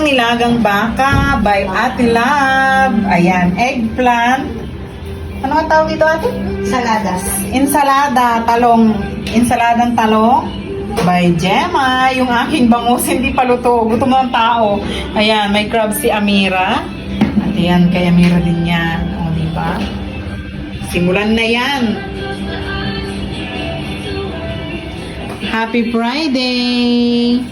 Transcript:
nilagang baka by Ate Lab. Ayan, eggplant. Ano ang tawag dito, Ate? Saladas. Ensalada, talong. Ensaladang talong by Gemma. Yung aking bangus, hindi pa luto. Gutom ng tao. Ayan, may crab si Amira. At ayan, kay Amira din yan. O, diba? Simulan na yan. Happy Friday!